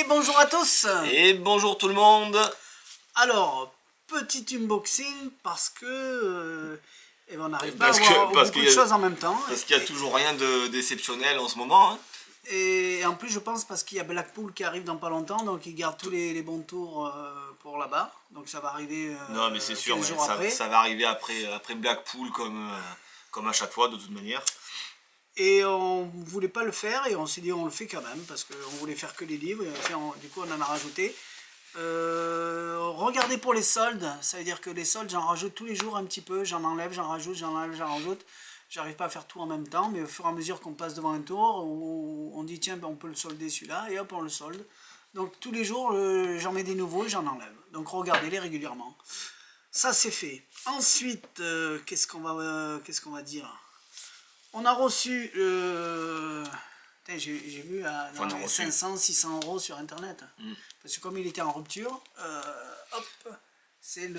bonjour à tous. Et bonjour tout le monde. Alors, petit unboxing parce que on n'arrive pas à avoir beaucoup de choses en même temps. Parce qu'il n'y a toujours rien d'exceptionnel en ce moment. Hein. Et en plus, je pense parce qu'il y a Blackpool qui arrive dans pas longtemps, donc ils gardent tous les bons tours pour là-bas. Donc ça va arriver. Non, mais c'est sûr, ça va arriver après Blackpool comme à chaque fois de toute manière. Et on voulait pas le faire et on s'est dit on le fait quand même parce qu'on voulait faire que les livres. Et du coup, on en a rajouté. Regardez pour les soldes, ça veut dire que les soldes, j'en rajoute tous les jours un petit peu, j'en enlève, j'en rajoute, j'en enlève, j'en rajoute. J'arrive pas à faire tout en même temps, mais au fur et à mesure qu'on passe devant un tour, on dit tiens, ben, on peut le solder celui-là, et hop, on le solde. Donc tous les jours, j'en mets des nouveaux et j'en enlève. Donc regardez-les régulièrement. Ça c'est fait. Ensuite, qu'est-ce qu'on va dire? On a reçu, j'ai vu dans les 500-600 € sur internet. Parce que comme il était en rupture, hop, c'est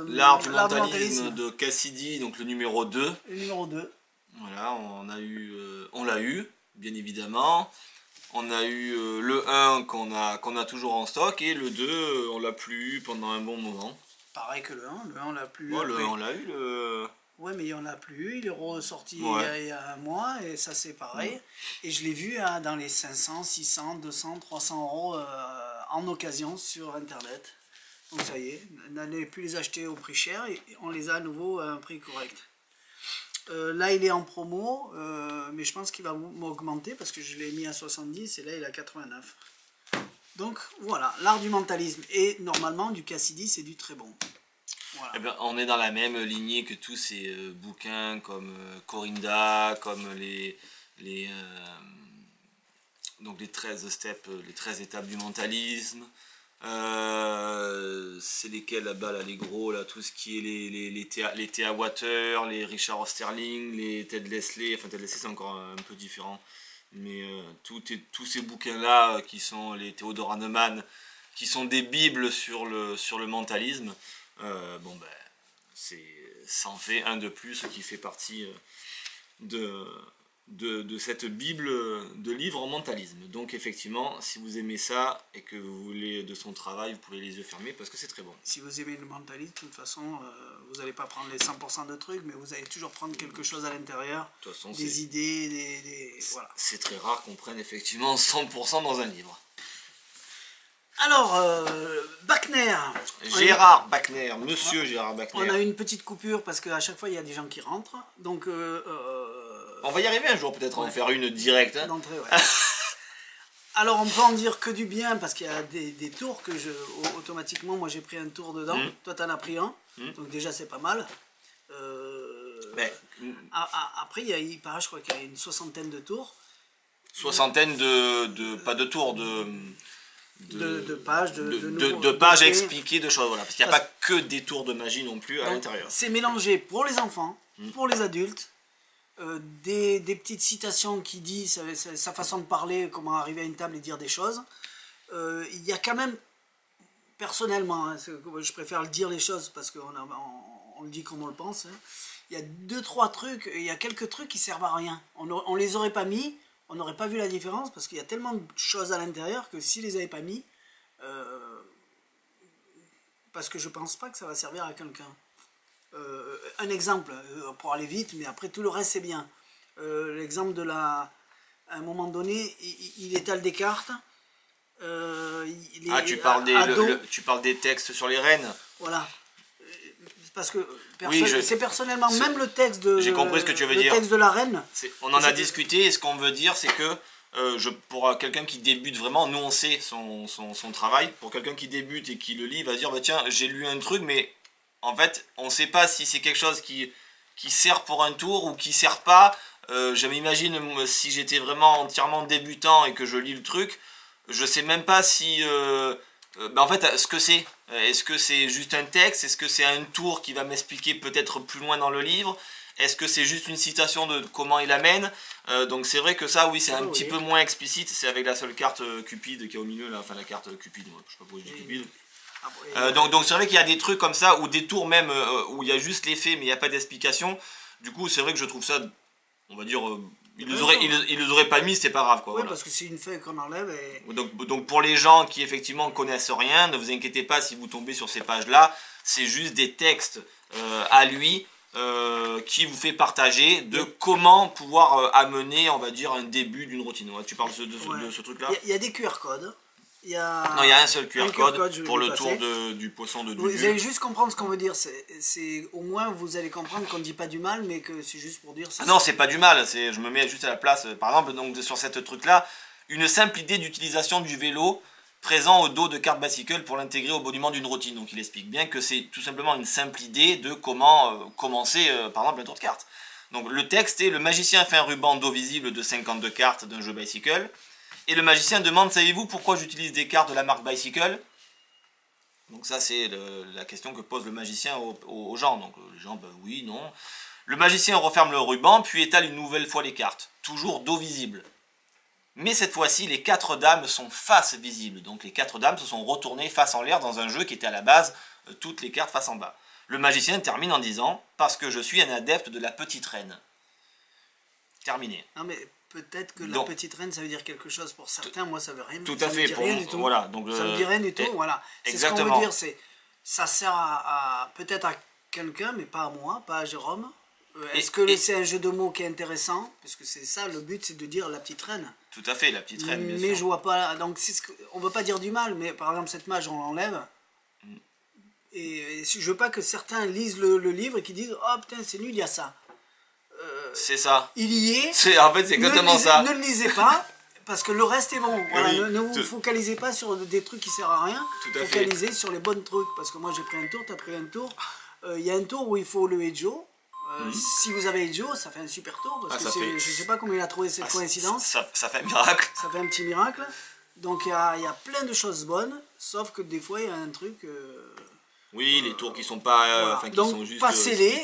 l'art du mentalisme de Cassidy, donc le numéro 2. Le numéro 2. Voilà, on l'a eu, bien évidemment. On a eu le 1 qu'on a toujours en stock et le 2, on l'a plus eu pendant un bon moment. Pareil que le 1, on l'a plus eu. Ouais, le 1 on l'a eu, Ouais, mais on l'a plus eu, il est ressorti il y a un mois et ça c'est pareil. Et je l'ai vu dans les 500, 600, 200, 300 € en occasion sur internet. Donc ça y est, on n'allait plus les acheter au prix cher et on les a à nouveau à un prix correct. Là il est en promo, mais je pense qu'il va m'augmenter parce que je l'ai mis à 70 et là il est à 89. Donc voilà, l'art du mentalisme. Et normalement du Cassidy c'est du très bon. Voilà. Eh bien, on est dans la même lignée que tous ces bouquins comme Corinda, comme donc les 13 steps, les 13 étapes du mentalisme. C'est lesquels là-bas, là, les gros, là, tout ce qui est les Thea Water, les Richard Osterling, les Ted Leslie, enfin Ted Leslie c'est encore un peu différent, mais tous ces bouquins-là qui sont les Theodor Hannemann, qui sont des bibles sur le mentalisme. Bon ben, ça en fait un de plus qui fait partie de cette bible de livres en mentalisme. Donc effectivement, si vous aimez ça et que vous voulez de son travail, vous pouvez les yeux fermés parce que c'est très bon. Si vous aimez le mentalisme, de toute façon, vous n'allez pas prendre les 100% de trucs, mais vous allez toujours prendre quelque chose à l'intérieur, des idées, voilà. C'est très rare qu'on prenne effectivement 100% dans un livre. Alors, Bachner. Gérard Bachner, monsieur Gérard Bachner. On a une petite coupure parce qu'à chaque fois il y a des gens qui rentrent. Donc, on va y arriver un jour peut-être, en faire une directe. Hein. D'entrée, ouais. Alors on peut en dire que du bien parce qu'il y a des tours que automatiquement, moi j'ai pris un tour dedans. Toi t'en as pris un. Donc déjà c'est pas mal. Après il paraît, je crois qu'il y a une soixantaine de tours. Soixantaine pas de tours, de pages, de pages expliquées, de choses, voilà. Parce qu'il n'y a pas que des tours de magie non plus à l'intérieur. C'est mélangé pour les enfants, pour les adultes, des petites citations qui disent sa façon de parler, comment arriver à une table et dire des choses. Il y a quand même, personnellement, hein, je préfère dire les choses parce qu'on le dit comme on le pense, hein. Il y a 2-3 trucs, il y a quelques trucs qui servent à rien. On les aurait pas mis. On n'aurait pas vu la différence parce qu'il y a tellement de choses à l'intérieur que s'ils les avaient pas mis, parce que je pense pas que ça va servir à quelqu'un. Un exemple, pour aller vite, mais après tout le reste c'est bien. L'exemple à un moment donné, il étale des cartes. Tu parles des textes sur les reines. Voilà. Parce que c'est personnellement, même le texte j'ai compris ce que tu veux dire. Texte de la reine. On en a discuté et ce qu'on veut dire c'est que pour quelqu'un qui débute vraiment, nous on sait son travail. Pour quelqu'un qui débute et qui le lit, il va dire bah tiens j'ai lu un truc mais en fait on sait pas si c'est quelque chose qui sert pour un tour ou qui sert pas. Je m'imagine si j'étais vraiment entièrement débutant et que je lis le truc, je sais même pas si en fait, ce que c'est, est-ce que c'est juste un texte? Est-ce que c'est un tour qui va m'expliquer peut-être plus loin dans le livre? Est-ce que c'est juste une citation de comment il amène? Donc c'est vrai que ça, oui, c'est un petit peu moins explicite. C'est avec la seule carte Cupide qui est au milieu, là, enfin la carte Cupide, moi, je sais pas pourquoi je dis Cupide. Donc c'est vrai qu'il y a des trucs comme ça, ou des tours même où il y a juste l'effet mais il n'y a pas d'explication. Du coup, c'est vrai que je trouve ça, on va dire, ils les auraient pas mis, c'est pas grave, quoi. Oui, Voilà. parce que c'est une feuille qu'on enlève et... Donc pour les gens qui effectivement connaissent rien, ne vous inquiétez pas si vous tombez sur ces pages-là, c'est juste des textes à lui qui vous fait partager de comment pouvoir amener, on va dire, un début d'une routine. Ouais, tu parles de ce truc-là? Il y a des QR codes. Non, il y a un seul QR code pour le tour du poisson de Dulu. Vous allez juste comprendre ce qu'on veut dire. C'est au moins vous allez comprendre qu'on ne dit pas du mal, mais que c'est juste pour dire... Ah non, c'est pas du mal. Je me mets juste à la place. Par exemple, donc, sur cette truc-là, une simple idée d'utilisation du vélo présent au dos de carte bicycle pour l'intégrer au monument d'une routine. Donc il explique bien que c'est tout simplement une simple idée de comment commencer, par exemple, un tour de carte. Donc le texte est: le magicien fait un ruban dos visible de 52 cartes d'un jeu bicycle. Et le magicien demande: savez-vous pourquoi j'utilise des cartes de la marque Bicycle? Donc ça c'est la question que pose le magicien aux gens. Donc les gens, ben oui, non. Le magicien referme le ruban, puis étale une nouvelle fois les cartes. Toujours dos visible. Mais cette fois-ci, les 4 dames sont face visible. Donc les 4 dames se sont retournées face en l'air dans un jeu qui était à la base toutes les cartes face en bas. Le magicien termine en disant: parce que je suis un adepte de la petite reine. Terminé. Non mais... Peut-être que la petite reine, ça veut dire quelque chose pour certains. Moi, ça veut rien. Tout à fait. Ça me dit rien du tout. Voilà, donc, ça me dit rien du tout. Voilà. C'est ce qu'on veut dire. Ça sert peut-être à quelqu'un, mais pas à moi, pas à Jérôme. Est-ce que c'est un jeu de mots qui est intéressant? Parce que c'est ça, le but, c'est de dire la petite reine. Tout à fait, la petite reine, bien sûr. Mais je vois pas... Donc, on ne veut pas dire du mal, mais par exemple, cette mage, on l'enlève. Et je veux pas que certains lisent le livre et qu'ils disent: oh putain, c'est nul, il y a ça. C'est ça. Il y est. En fait, c'est exactement ça. Ne le lisez pas, parce que le reste est bon. Voilà, oui, ne vous focalisez pas sur des trucs qui servent à rien. Focalisez sur les bons trucs. Parce que moi, j'ai pris un tour, tu as pris un tour. Il y a un tour où il faut le Ejo. Si vous avez Ejo, ça fait un super tour. Parce que je ne sais pas comment il a trouvé cette coïncidence. Ça fait un miracle. Ça fait un petit miracle. Donc, il y a plein de choses bonnes. Sauf que des fois, il y a un truc... Oui, les tours qui sont pas, qui donc, sont juste passez-les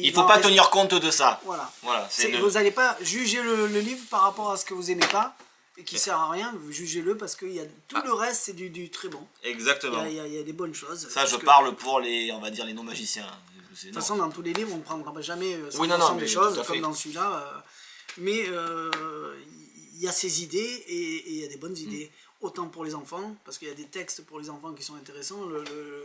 il faut pas tenir compte de ça. Voilà. Vous n'allez pas juger le livre par rapport à ce que vous aimez pas et qui sert à rien. Jugez-le parce que tout le reste c'est du très bon. Exactement. Il y a des bonnes choses. Ça, je parle pour les, on va dire, les non-magiciens. De toute façon, dans tous les livres, on ne prendra jamais 100% des choses comme dans celui-là. Mais il y a ces idées et il y a des bonnes idées. Autant pour les enfants, parce qu'il y a des textes pour les enfants qui sont intéressants. Le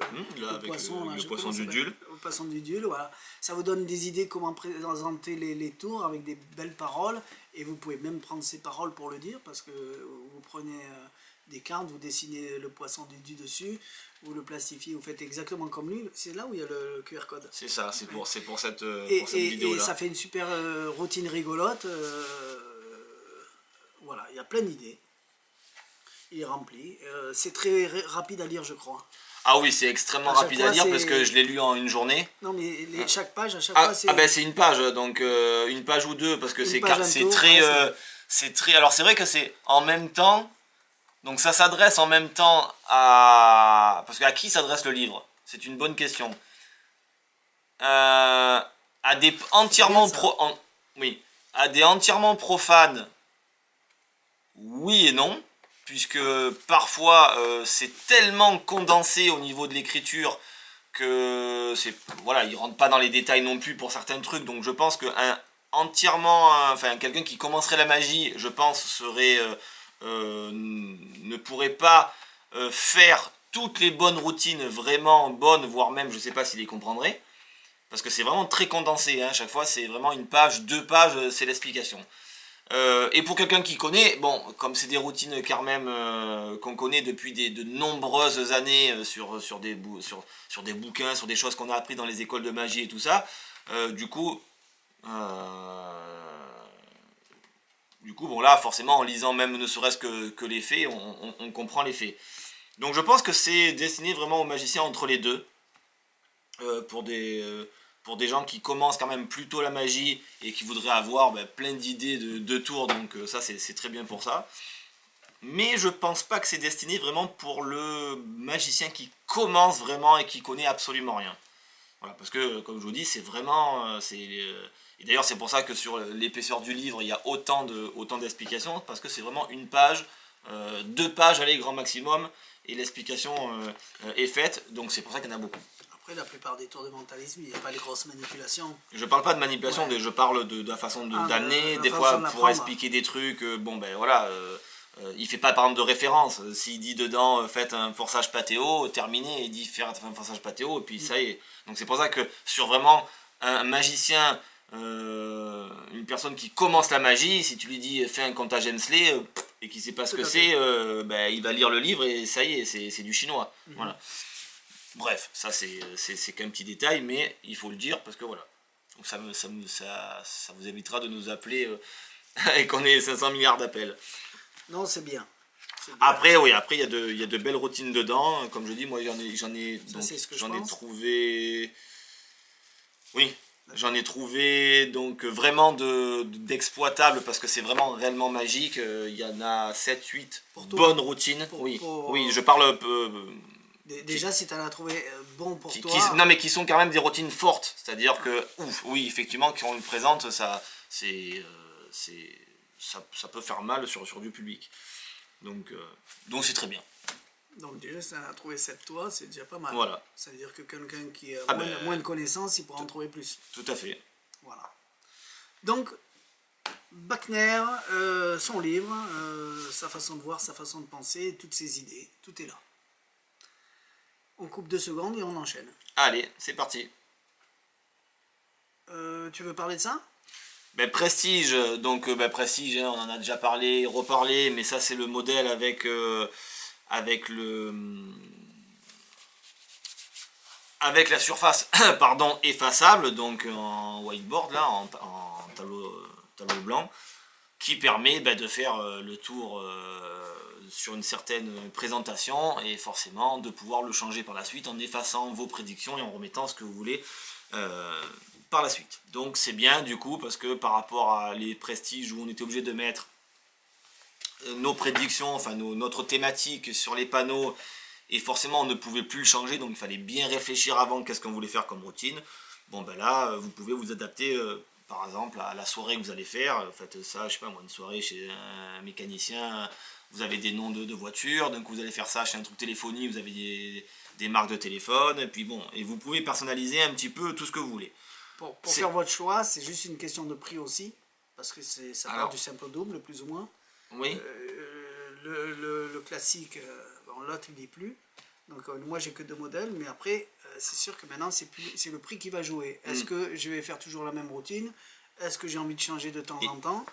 poisson du Dule. Le poisson du Dule, voilà. Ça vous donne des idées comment présenter les tours avec des belles paroles. Et vous pouvez même prendre ces paroles pour le dire, parce que vous prenez des cartes, vous dessinez le poisson du Dule dessus, vous le plastifiez, vous faites exactement comme lui. C'est là où il y a le QR code. C'est ça, c'est pour cette vidéo-là. Et ça fait une super routine rigolote. Voilà, il y a plein d'idées. Il est rempli. C'est très rapide à lire, je crois. Ah oui, c'est extrêmement rapide à lire parce que je l'ai lu en une journée. Non, mais chaque page, à chaque fois, c'est... Ah ben c'est une page, donc une page ou deux, parce que c'est très... Alors c'est vrai que c'est en même temps... Donc ça s'adresse en même temps à... Parce qu'à qui s'adresse le livre? C'est une bonne question. À des entièrement à des entièrement profanes, oui et non. Puisque parfois c'est tellement condensé au niveau de l'écriture que il rentre pas dans les détails non plus pour certains trucs. Donc je pense que quelqu'un qui commencerait la magie, je pense, ne pourrait pas faire toutes les bonnes routines vraiment bonnes, voire même je sais pas s'il les comprendrait, parce que c'est vraiment très condensé. Hein. Chaque fois c'est vraiment une page, 2 pages, c'est l'explication. Et pour quelqu'un qui connaît, bon, comme c'est des routines quand même qu'on connaît depuis de nombreuses années sur des bouquins, sur des choses qu'on a appris dans les écoles de magie et tout ça, du coup, bon là, forcément, en lisant même ne serait-ce que les faits, on comprend les faits. Donc je pense que c'est destiné vraiment aux magiciens entre les deux, pour des gens qui commencent quand même plutôt la magie et qui voudraient avoir plein d'idées de tours, donc ça c'est très bien pour ça. Mais je pense pas que c'est destiné vraiment pour le magicien qui commence vraiment et qui connaît absolument rien. Voilà, parce que comme je vous dis, c'est vraiment... et d'ailleurs c'est pour ça que sur l'épaisseur du livre, il y a autant d'explications, parce que c'est vraiment une page, 2 pages, allez, grand maximum, et l'explication est faite, donc c'est pour ça qu'il y en a beaucoup. Après, la plupart des tours de mentalisme, il n'y a pas de grosses manipulations. Je parle pas de manipulation, Ouais. je parle de la façon d'amener, la des façon fois de pour l'apprendre. expliquer des trucs, bon ben voilà, il fait pas par exemple de référence. S'il dit dedans faites un forçage patéo, terminé, il dit faire un forçage patéo, et puis ça y est. Donc c'est pour ça que sur vraiment un magicien, une personne qui commence la magie, si tu lui dis fais un comptage Hemsley et qu'il sait pas ce que c'est, ben, il va lire le livre et ça y est, c'est du chinois. Voilà. Bref, ça c'est qu'un petit détail, mais il faut le dire parce que voilà. Donc ça vous évitera de nous appeler et qu'on ait 500 milliards d'appels. Non, c'est bien. Après, oui, après il y a de belles routines dedans. Comme je dis, moi j'en ai trouvé. Oui, j'en ai trouvé donc vraiment d'exploitables parce que c'est vraiment réellement magique. Il y en a 7-8 bonnes routines. Oui, je parle. Déjà, si tu en as trouvé bon pour toi. Non, mais qui sont quand même des routines fortes. C'est-à-dire que, oui, effectivement, quand on le présente, ça peut faire mal sur du public. Donc c'est très bien. Donc déjà, si tu en as trouvé 7 toi, c'est déjà pas mal. Voilà. Ça veut dire que quelqu'un qui a moins de connaissances, il pourra en trouver plus. Tout à fait. Voilà. Donc, Bachner, son livre, sa façon de voir, sa façon de penser, toutes ses idées, tout est là. On coupe 2 secondes et on enchaîne. Allez, c'est parti. Tu veux parler de ça ? Ben, Prestige, donc Prestige, hein, on en a déjà parlé, reparlé, mais ça c'est le modèle avec la surface pardon, effaçable, donc en whiteboard, là, en tableau blanc, qui permet de faire le tour sur une certaine présentation et forcément de pouvoir le changer par la suite en effaçant vos prédictions et en remettant ce que vous voulez par la suite. Donc c'est bien du coup parce que par rapport à les prestiges où on était obligé de mettre nos prédictions, enfin notre thématique sur les panneaux et forcément on ne pouvait plus le changer, donc il fallait bien réfléchir avant qu'est-ce qu'on voulait faire comme routine. Bon ben là vous pouvez vous adapter par exemple à la soirée que vous allez faire. Faites ça, je sais pas moi, une soirée chez un mécanicien, vous avez des noms de voitures, donc vous allez faire ça chez un truc téléphonie, vous avez des marques de téléphone, et puis bon, et vous pouvez personnaliser un petit peu tout ce que vous voulez. Pour faire votre choix, c'est juste une question de prix aussi, parce que ça part du simple au double, plus ou moins. Oui. Le classique, l'autre il n'y est plus. Donc moi j'ai que 2 modèles, mais après c'est sûr que maintenant c'est le prix qui va jouer. Est-ce que je vais faire toujours la même routine? Est-ce que j'ai envie de changer de temps en temps?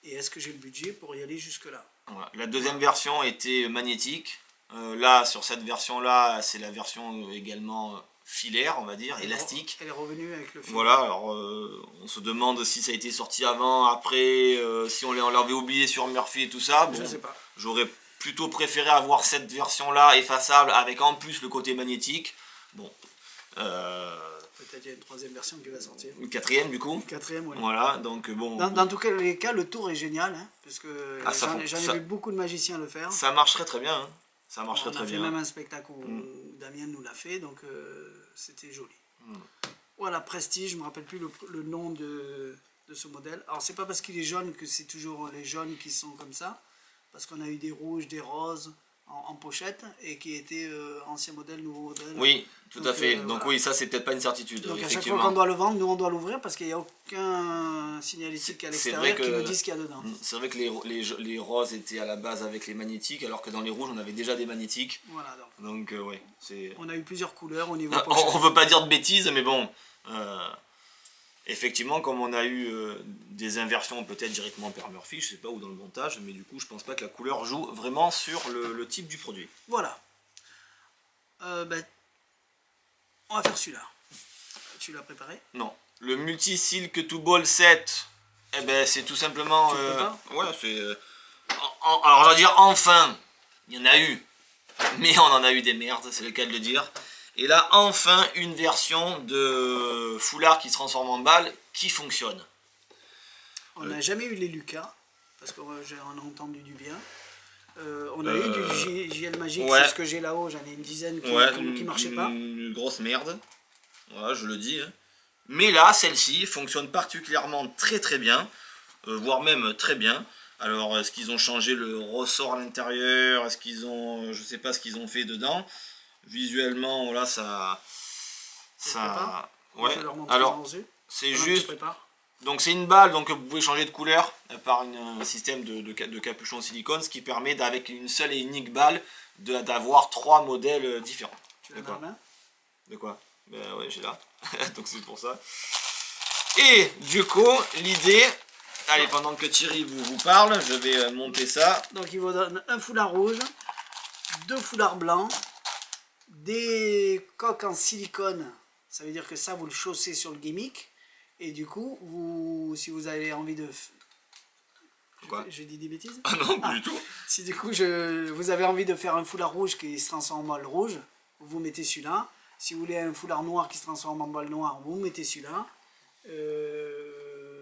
Et est-ce que j'ai le budget pour y aller jusque là? Voilà. La deuxième version était magnétique. Là sur cette version là c'est la version également filaire, on va dire, élastique. Elle est revenue avec le fil. Voilà, alors on se demande si ça a été sorti avant, après, si on l'avait oublié sur Murphy et tout ça. Bon, je sais pas. J'aurais plutôt préféré avoir cette version-là effaçable avec en plus le côté magnétique. Bon. Peut-être qu'il y a une 3e version qui va sortir. Une 4e du coup. 4e, oui. Voilà, donc bon. Dans tous les cas, le tour est génial, hein, parce que j'en ai vu beaucoup de magiciens le faire. Ça marcherait très bien. Hein. Ça marcherait très bien. On a fait même un spectacle où Damien nous l'a fait, donc c'était joli. Voilà, Prestige, je ne me rappelle plus le nom de ce modèle. Alors, c'est pas parce qu'il est jaune que c'est toujours les jaunes qui sont comme ça, parce qu'on a eu des rouges, des roses en pochette, et qui étaient ancien modèle, nouveau modèle. Oui, tout à fait. Donc voilà. Oui, ça c'est peut-être pas une certitude. Donc à chaque fois qu'on doit le vendre, nous on doit l'ouvrir, parce qu'il n'y a aucun signalétique à l'extérieur qui nous dit ce qu'il y a dedans. C'est vrai que les roses étaient à la base avec les magnétiques, alors que dans les rouges on avait déjà des magnétiques. Voilà, donc ouais, c'est... On a eu plusieurs couleurs au niveau pochette. On veut pas dire de bêtises, mais bon... effectivement, comme on a eu des inversions peut-être directement par Murphy, je sais pas, ou dans le montage, mais du coup je pense pas que la couleur joue vraiment sur le type du produit. Voilà. On va faire celui-là. Tu l'as préparé? Non. Le Multi Silk to Ball set, eh ben c'est tout simplement... ouais, c'est... alors je vais dire enfin, il y en a eu, mais on en a eu des merdes, c'est le cas de le dire. Et là, enfin, une version de foulard qui se transforme en balle qui fonctionne. On n'a jamais eu les Lucas, parce qu'on en a entendu du bien. On a eu du JL Magique, c'est ce que j'ai là-haut, j'en ai une dizaine qui ne marchait pas. Une grosse merde, voilà, je le dis. Hein. Mais là, celle-ci fonctionne particulièrement très très bien, voire même très bien. Alors, est-ce qu'ils ont changé le ressort à l'intérieur? Est-ce qu'ils ont... je sais pas ce qu'ils ont fait dedans. Visuellement, là, ça ça... Je Ouais, vais leur montrer alors, ça dessus. c'est Pendant que juste... tu prépares. Donc c'est une balle, donc vous pouvez changer de couleur par un système de capuchon silicone, ce qui permet avec une seule et unique balle d'avoir 3 modèles différents. Tu l'as dans la main? De quoi? Ben ouais, j'ai là. Donc c'est pour ça. Et du coup, l'idée... Allez, pendant que Thierry vous parle, je vais monter ça. Donc il vous donne un foulard rouge, 2 foulards blancs, des coques en silicone. Ça veut dire que ça, vous le chaussez sur le gimmick. Et du coup, si vous avez envie de... Quoi? Je dis des bêtises? Ah non, plus du tout. Si du coup, vous avez envie de faire un foulard rouge qui se transforme en balle rouge, vous mettez celui-là. Si vous voulez un foulard noir qui se transforme en balle noire, vous mettez celui-là.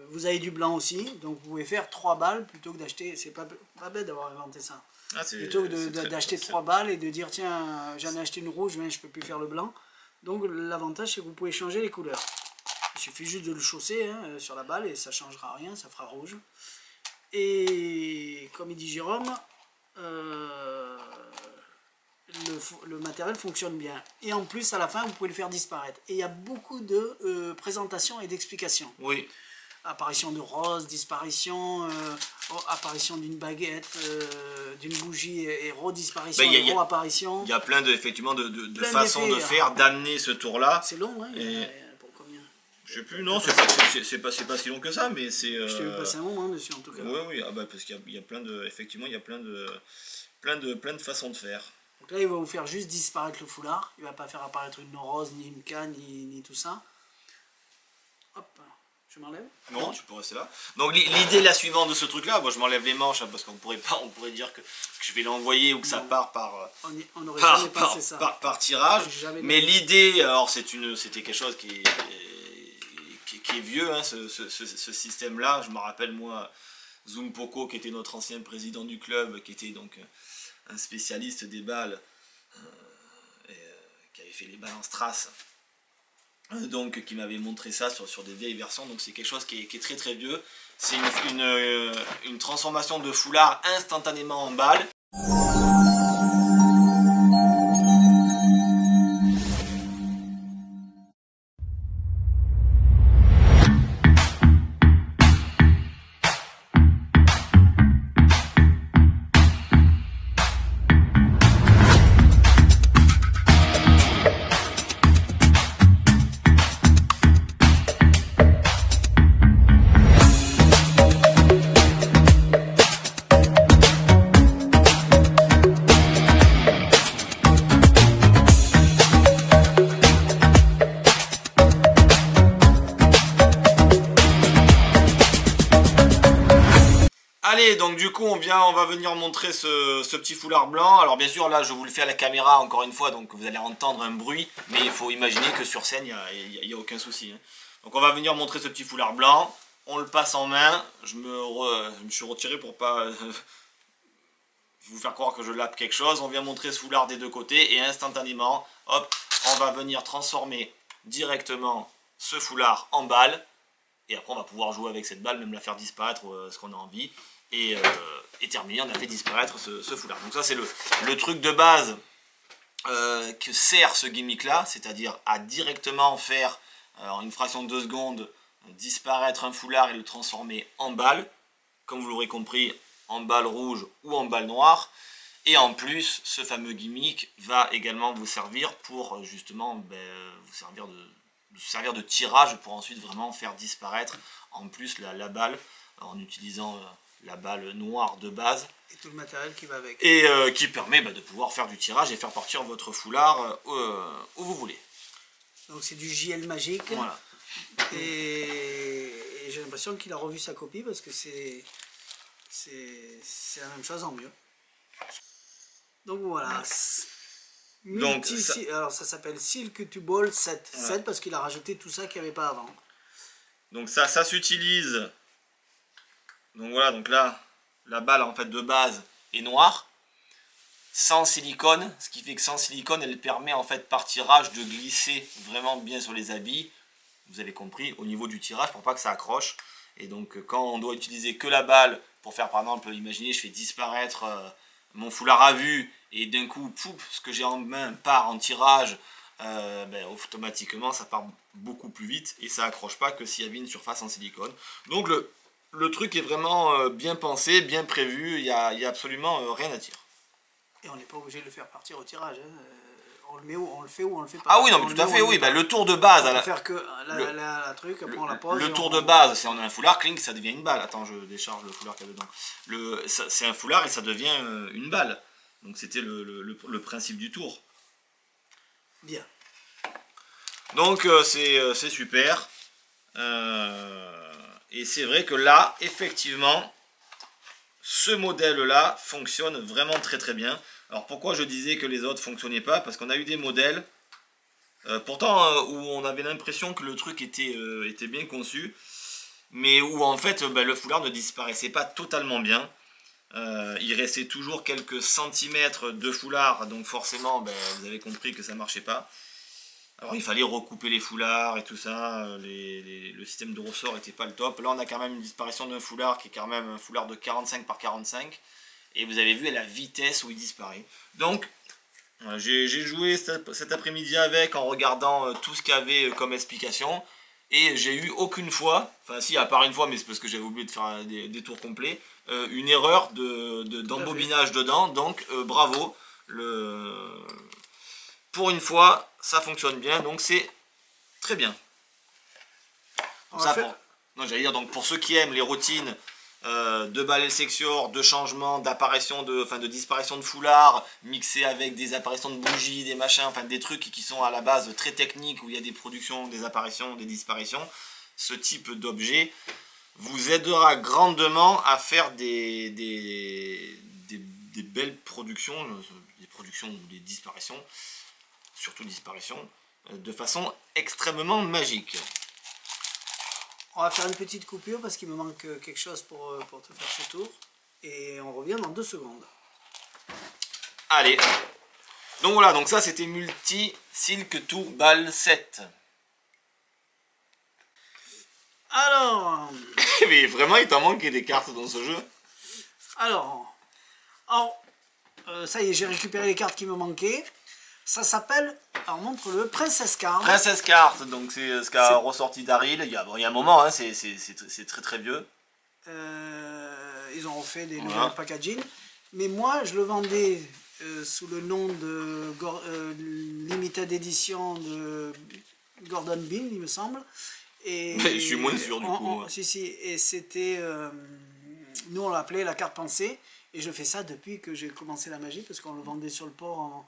Vous avez du blanc aussi, donc vous pouvez faire 3 balles plutôt que d'acheter... C'est pas bête d'avoir inventé ça. Ah, Plutôt que d'acheter 3 balles et de dire tiens, j'en ai acheté une rouge, mais je peux plus faire le blanc. Donc l'avantage, c'est que vous pouvez changer les couleurs. Il suffit juste de le chausser sur la balle et ça changera rien, ça fera rouge. Et comme il dit Jérôme, le matériel fonctionne bien. Et en plus, à la fin, vous pouvez le faire disparaître. Et il y a beaucoup de présentations et d'explications. Oui. Apparition de rose, disparition, apparition d'une baguette, d'une bougie et redisparition, re-apparition. Il y a plein effectivement de Plein façons de faire, d'amener ce tour-là. C'est long, hein? Et... Pour combien? Je sais plus, non, c'est pas si long que ça, mais c'est... Je t'ai vu passer un moment dessus en tout cas. Oui, oui, ah bah, parce qu'il y a plein de... Effectivement, il y a plein de façons de faire. Donc là, il va vous faire juste disparaître le foulard. Il va pas faire apparaître une rose, ni une canne, ni tout ça. Hop, je m'enlève. Non, tu peux rester là. Donc l'idée la suivante de ce truc-là, bon, je m'enlève les manches, hein, parce qu'on pourrait dire que je vais l'envoyer ou que ça part on aurait jamais pensé ça. Par tirage. Mais l'idée, alors c'était quelque chose qui est vieux, hein, ce système-là. Je me rappelle, moi, Zoom Poco, qui était notre ancien président du club, qui était donc un spécialiste des balles, qui avait fait les balles en strass, donc qui m'avait montré ça sur des vieilles versions. Donc c'est quelque chose qui est très très vieux. C'est une transformation de foulard instantanément en balle. Allez, donc du coup on va venir montrer ce petit foulard blanc. Alors bien sûr là je vous le fais à la caméra encore une fois, donc vous allez entendre un bruit, mais il faut imaginer que sur scène il n'y a aucun souci, hein. Donc on va venir montrer ce petit foulard blanc, on le passe en main, je me suis retiré pour pas vous faire croire que je lappe quelque chose. On vient montrer ce foulard des deux côtés et instantanément, hop, on va venir transformer directement ce foulard en balle. Et après on va pouvoir jouer avec cette balle, même la faire disparaître ce qu'on a envie. Et terminé, on a fait disparaître ce foulard. Donc ça c'est le truc de base que sert ce gimmick là, c'est-à-dire à directement faire en une fraction de 2 secondes disparaître un foulard et le transformer en balle, comme vous l'aurez compris, en balle rouge ou en balle noire. Et en plus, ce fameux gimmick va également vous servir pour justement vous servir de tirage pour ensuite vraiment faire disparaître en plus la balle en utilisant la balle noire de base. Et tout le matériel qui va avec. Et qui permet de pouvoir faire du tirage et faire partir votre foulard où vous voulez. Donc c'est du JL magique. Voilà. Et j'ai l'impression qu'il a revu sa copie parce que c'est la même chose en mieux. Donc voilà. Donc, alors ça s'appelle Silk to Ball 7. Voilà. 7 parce qu'il a rajouté tout ça qu'il n'y avait pas avant. Donc ça s'utilise. Donc voilà, donc là, la balle en fait de base est noire, sans silicone, ce qui fait que sans silicone, elle permet en fait par tirage de glisser vraiment bien sur les habits. Vous avez compris, au niveau du tirage, pour pas que ça accroche. Et donc quand on doit utiliser que la balle pour faire par exemple, imaginez je fais disparaître mon foulard à vue et d'un coup, pouf, ce que j'ai en main part en tirage automatiquement ça part beaucoup plus vite et ça accroche pas que s'il y avait une surface en silicone. Donc le truc est vraiment bien pensé, bien prévu, il y a absolument rien à dire. Et on n'est pas obligé de le faire partir au tirage. Hein. On le met où, on le fait où, on le fait pas. Ah oui, non, mais tout à fait, oui. Le tour de base. On peut faire que la truc, après on la pose. Le tour de base, c'est on a un foulard, clink, ça devient une balle. Attends, je décharge le foulard qu'il y a dedans. C'est un foulard et ça devient une balle. Donc c'était le principe du tour. Bien. Donc c'est super. Et c'est vrai que là, effectivement, ce modèle-là fonctionne vraiment très très bien. Alors pourquoi je disais que les autres ne fonctionnaient pas? Parce qu'on a eu des modèles, pourtant où on avait l'impression que le truc était bien conçu, mais où en fait le foulard ne disparaissait pas totalement bien. Il restait toujours quelques centimètres de foulard, donc forcément vous avez compris que ça ne marchait pas. Alors il fallait recouper les foulards et tout ça, le système de ressort n'était pas le top. Là on a quand même une disparition d'un foulard qui est quand même un foulard de 45 par 45. Et vous avez vu à la vitesse où il disparaît. Donc j'ai joué cet après-midi avec en regardant tout ce qu'il y avait comme explication. Et j'ai eu aucune fois, enfin si à part une fois mais c'est parce que j'avais oublié de faire des tours complets, une erreur d'embobinage dedans. Donc bravo. Pour une fois ça fonctionne bien, donc c'est très bien. J'allais dire, donc pour ceux qui aiment les routines de balai sexior, de changement, d'apparition de disparition de foulard, mixé avec des apparitions de bougies, des machins, enfin des trucs qui sont à la base très techniques où il y a des productions, des apparitions, des disparitions, ce type d'objet vous aidera grandement à faire des belles productions, des productions ou des disparitions, surtout disparitions, de façon extrêmement magique. On va faire une petite coupure parce qu'il me manque quelque chose pour te faire ce tour. Et on revient dans 2 secondes. Allez. Donc voilà, donc ça c'était Multi Silk Tour Ball 7. Alors... Mais vraiment il t'en manquait des cartes dans ce jeu. Alors ça y est, j'ai récupéré les cartes qui me manquaient. Ça s'appelle, alors montre-le, Princess Card. Princess Card, donc c'est ce qu'a ressorti Daryl il y a un moment, hein, c'est très très vieux. Ils ont refait des nouvelles packaging. Mais moi, je le vendais sous le nom de Limited Edition de Gordon Bean, il me semble. Et je suis moins sûr du coup. Si, et c'était... nous, on l'appelait la carte pensée. Et je fais ça depuis que j'ai commencé la magie, parce qu'on le vendait sur le port en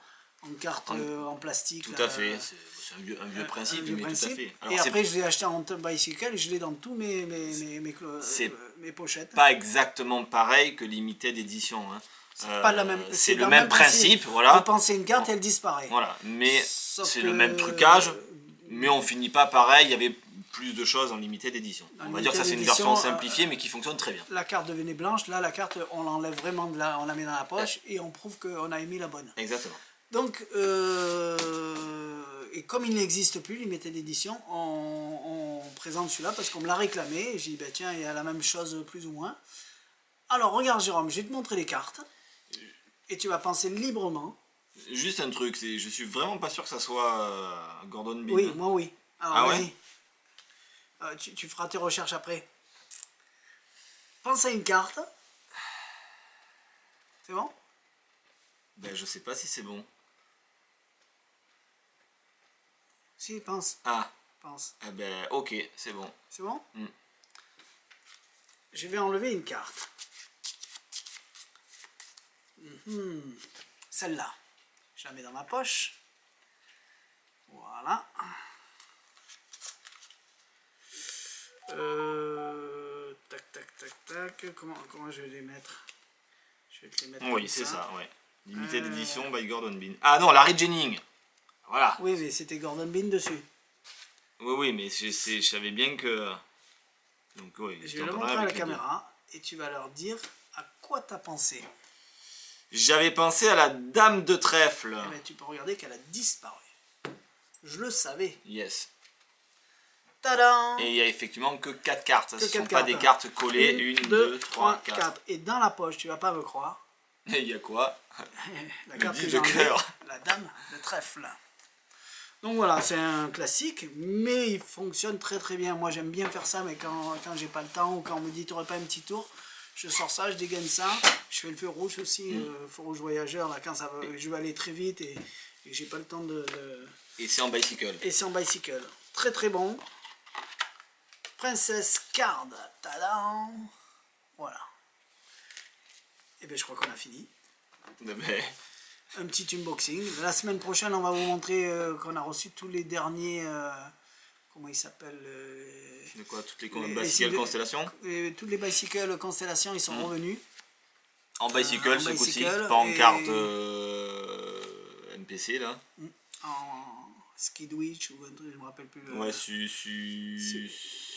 carte en plastique. Tout à fait, c'est un vieux principe, mais tout à fait. Alors, et après, je l'ai acheté en bicycle et je l'ai dans tous mes pochettes. Pas exactement pareil que Limited Edition. Hein. C'est le même principe. Voilà. Vous pensez une carte, elle disparaît. Voilà, mais c'est le même trucage, mais on finit pas pareil. Il y avait plus de choses en Limited Edition. On va dire que ça c'est une version simplifiée, mais qui fonctionne très bien. La carte devenait blanche. Là, la carte, on l'enlève vraiment de là, on la met dans la poche et on prouve qu'on a émis la bonne. Exactement. Donc, et comme il n'existe plus, Limited Edition, on présente celui-là parce qu'on me l'a réclamé. J'ai dit, bah, tiens, il y a la même chose plus ou moins. Alors, regarde Jérôme, je vais te montrer les cartes. Et tu vas penser librement. Juste un truc, je suis vraiment pas sûr que ça soit Gordon Bean. Oui, moi oui. Alors, vas-y. Ouais. Tu feras tes recherches après. Pense à une carte. C'est bon? Ben, je sais pas si c'est bon. Si, pense. Ah. Pense. Eh ben, ok, c'est bon. C'est bon? Je vais enlever une carte. Celle-là. Je la mets dans ma poche. Voilà. Tac, tac, tac, tac. Comment je vais les mettre? Je vais te les mettre. Oui, c'est ça, ouais. Limited Edition by Gordon Bean. Ah non, Larry Jennings. Voilà. Oui, mais c'était Gordon Bean dessus. Oui, mais je savais bien que... Donc, oui, je vais le montrer à la caméra et tu vas leur dire à quoi tu as pensé. J'avais pensé à la Dame de Trèfle. Eh bien, tu peux regarder qu'elle a disparu. Je le savais. Yes. Tadam! Et il n'y a effectivement que 4 cartes. Ce ne sont pas des cartes collées. 1, 2, 3, 4. Et dans la poche, tu vas pas me croire. Et il y a quoi? La carte de cœur. La Dame de Trèfle. Donc voilà, c'est un classique, mais il fonctionne très très bien. Moi j'aime bien faire ça, mais quand j'ai pas le temps ou quand on me dit tu n'aurais pas un petit tour, je sors ça, je dégaine ça. Je fais le feu rouge aussi, feu rouge voyageur, là, quand ça va, je vais aller très vite et j'ai pas le temps Et c'est en bicycle. Et c'est en bicycle. Très très bon. Princess Card. Tadam. Voilà. Et bien je crois qu'on a fini. Mais... Un petit unboxing. La semaine prochaine, on va vous montrer qu'on a reçu tous les derniers... comment ils s'appellent De quoi? Toutes les bicycles Constellation? Toutes les bicycles Constellation, ils sont revenus. En bicycle, ce coup-ci. Pas en carte MPC, là. En Skidwitch ou un truc, je me rappelle plus. Ouais,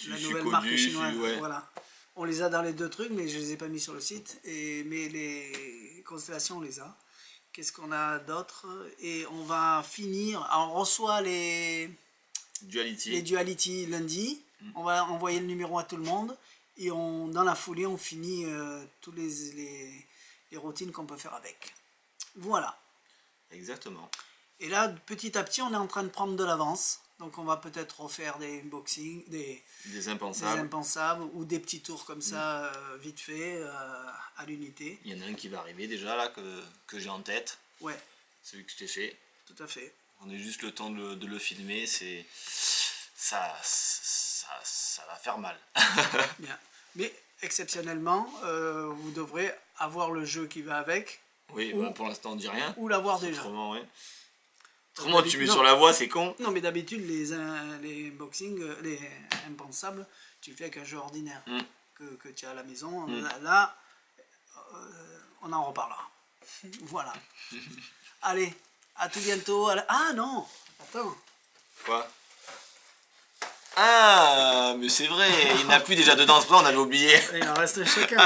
la nouvelle marque chinoise. Ouais. Voilà. On les a dans les deux trucs, mais je les ai pas mis sur le site. Mais les Constellations, on les a. Qu'est-ce qu'on a d'autre? Et on va finir. Alors, on reçoit les Duality lundi. On va envoyer le numéro à tout le monde. Et dans la foulée, on finit tous les routines qu'on peut faire avec. Voilà. Exactement. Et là, petit à petit, on est en train de prendre de l'avance. Donc on va peut-être refaire des unboxings, des impensables ou des petits tours comme ça, vite fait, à l'unité. Il y en a un qui va arriver déjà là, que j'ai en tête. Ouais. Celui que je t'ai fait. Tout à fait. On a juste le temps de le filmer, ça va faire mal. Bien. Mais exceptionnellement, vous devrez avoir le jeu qui va avec. Oui, pour l'instant on dit rien. Ou l'avoir déjà. Autrement, ouais. Autrement, tu mets sur la voie, c'est con. Non, mais d'habitude, les unboxings, les impensables, tu fais avec un jeu ordinaire que tu as à la maison. Là, on en reparlera. Voilà. Allez, à tout bientôt. Ah non, attends. Quoi? Ah, mais c'est vrai, il n'y en a plus déjà dedans, on avait oublié. Il en reste chacun.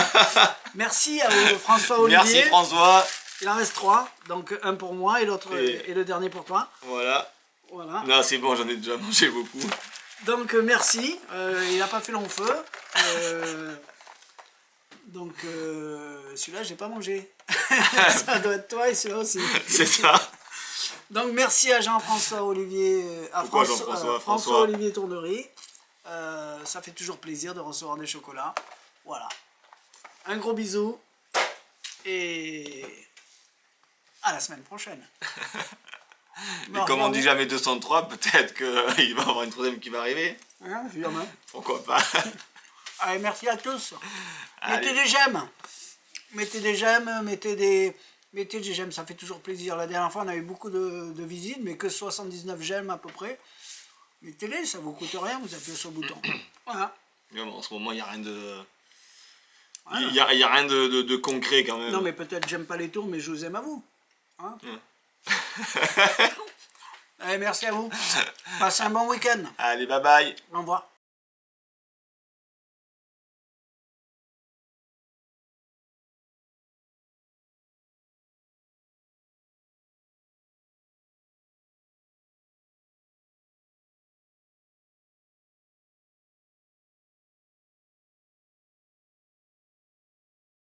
Merci à François Olivier. Merci François. Il en reste 3, donc un pour moi et l'autre et le dernier pour toi. Voilà. Non, c'est bon, j'en ai déjà mangé beaucoup. Donc merci, il n'a pas fait long feu. Donc celui-là, j'ai pas mangé. Ça doit être toi et celui-là aussi. C'est ça. Donc merci à Jean-François Olivier, François Olivier Tournerie. Ça fait toujours plaisir de recevoir des chocolats. Voilà. Un gros bisou et à la semaine prochaine. Et comme on dit jamais 203, peut-être qu'il va y avoir une troisième qui va arriver. Hein, évidemment. Pourquoi pas. Allez, merci à tous. Mettez des j'aime. Mettez des j'aime, mettez des j'aime, ça fait toujours plaisir. La dernière fois, on a eu beaucoup de visites, mais que 79 j'aime à peu près. Mettez-les, ça vous coûte rien, vous appuyez sur le bouton. Voilà. Mais bon, en ce moment, il n'y a rien de... Voilà. Il y a rien de concret quand même. Non, mais peut-être j'aime pas les tours, mais je vous aime à vous. Hein. Allez, merci à vous. Passez un bon week-end. Allez, bye bye. Au revoir.